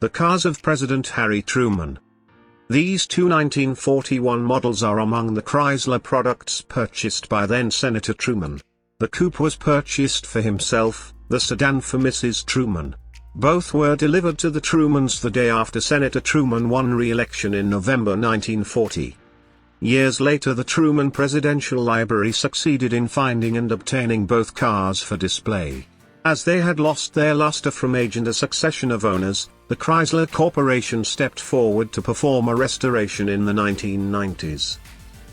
The cars of President Harry Truman. These two 1941 models are among the Chrysler products purchased by then-Senator Truman. The coupe was purchased for himself, the sedan for Mrs. Truman. Both were delivered to the Trumans the day after Senator Truman won re-election in November 1940. Years later, the Truman Presidential Library succeeded in finding and obtaining both cars for display. As they had lost their luster from age and a succession of owners, the Chrysler Corporation stepped forward to perform a restoration in the 1990s.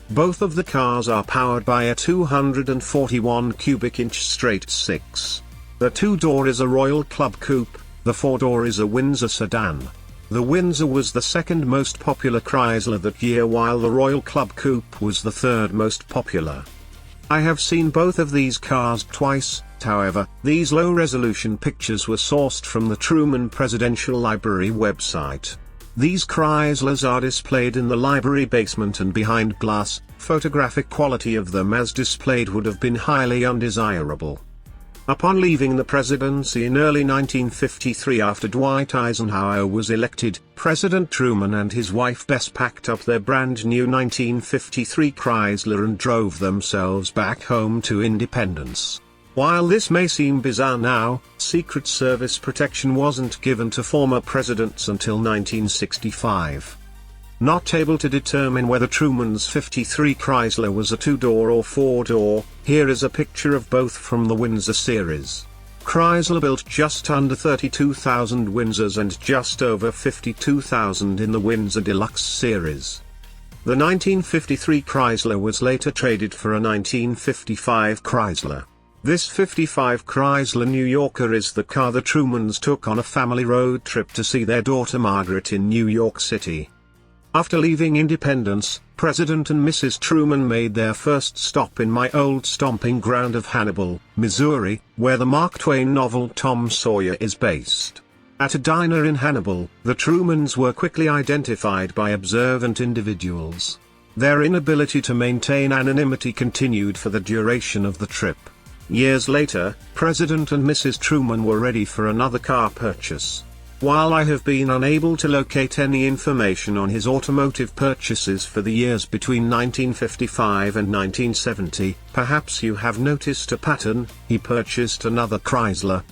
Both of the cars are powered by a 241 cubic inch straight six. The two-door is a Royal Club Coupe, the four-door is a Windsor sedan. The Windsor was the second most popular Chrysler that year, while the Royal Club Coupe was the third most popular. I have seen both of these cars twice. However, these low-resolution pictures were sourced from the Truman Presidential Library website. These Chryslers are displayed in the library basement and behind glass. Photographic quality of them as displayed would have been highly undesirable. Upon leaving the presidency in early 1953 after Dwight Eisenhower was elected, President Truman and his wife Bess packed up their brand new 1953 Chrysler and drove themselves back home to Independence. While this may seem bizarre now, Secret Service protection wasn't given to former presidents until 1965. Not able to determine whether Truman's 53 Chrysler was a two-door or four-door, here is a picture of both from the Windsor series. Chrysler built just under 32,000 Windsors and just over 52,000 in the Windsor Deluxe series. The 1953 Chrysler was later traded for a 1955 Chrysler. This 55 Chrysler New Yorker is the car the Trumans took on a family road trip to see their daughter Margaret in New York City. After leaving Independence, President and Mrs. Truman made their first stop in my old stomping ground of Hannibal, Missouri, where the Mark Twain novel Tom Sawyer is based. At a diner in Hannibal, the Trumans were quickly identified by observant individuals. Their inability to maintain anonymity continued for the duration of the trip. Years later, President and Mrs. Truman were ready for another car purchase. While I have been unable to locate any information on his automotive purchases for the years between 1955 and 1970, perhaps you have noticed a pattern: he purchased another Chrysler.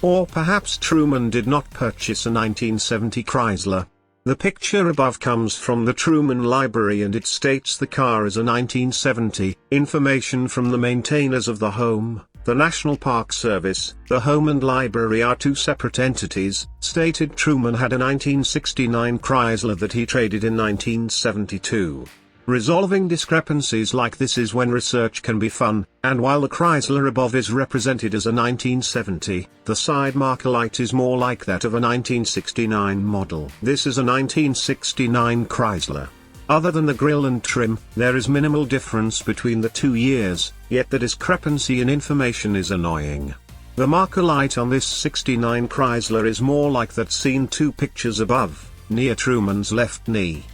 Or perhaps Truman did not purchase a 1970 Chrysler. The picture above comes from the Truman Library and it states the car is a 1970. Information from the maintainers of the home, the National Park Service. The home and library are two separate entities, stated Truman had a 1969 Chrysler that he traded in 1972. Resolving discrepancies like this is when research can be fun, and while the Chrysler above is represented as a 1970, the side marker light is more like that of a 1969 model. This is a 1969 Chrysler. Other than the grille and trim, there is minimal difference between the 2 years, yet the discrepancy in information is annoying. The marker light on this 69 Chrysler is more like that seen 2 pictures above, near Truman's left knee.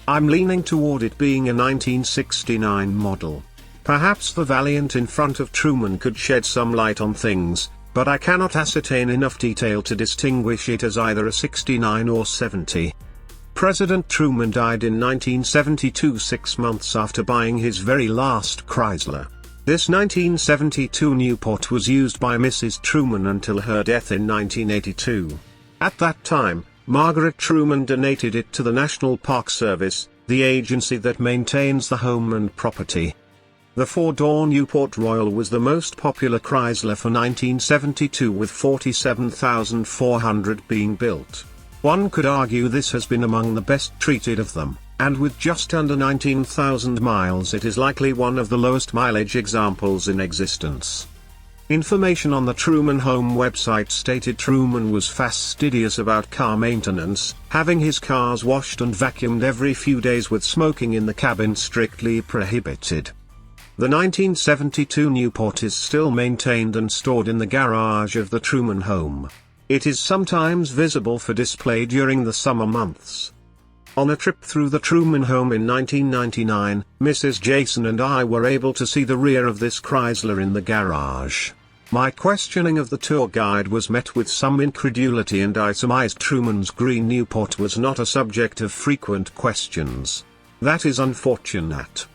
I'm leaning toward it being a 1969 model. Perhaps the Valiant in front of Truman could shed some light on things, but I cannot ascertain enough detail to distinguish it as either a 69 or 70. President Truman died in 1972, 6 months after buying his very last Chrysler. This 1972 Newport was used by Mrs. Truman until her death in 1982. At that time, Margaret Truman donated it to the National Park Service, the agency that maintains the home and property. The four-door Newport Royal was the most popular Chrysler for 1972, with 47,400 being built. One could argue this has been among the best treated of them, and with just under 19,000 miles it is likely one of the lowest mileage examples in existence. Information on the Truman home website stated Truman was fastidious about car maintenance, having his cars washed and vacuumed every few days with smoking in the cabin strictly prohibited. The 1972 Newport is still maintained and stored in the garage of the Truman home. It is sometimes visible for display during the summer months. On a trip through the Truman home in 1999, Mrs. Jason and I were able to see the rear of this Chrysler in the garage. My questioning of the tour guide was met with some incredulity, and I surmised Truman's green Newport was not a subject of frequent questions. That is unfortunate.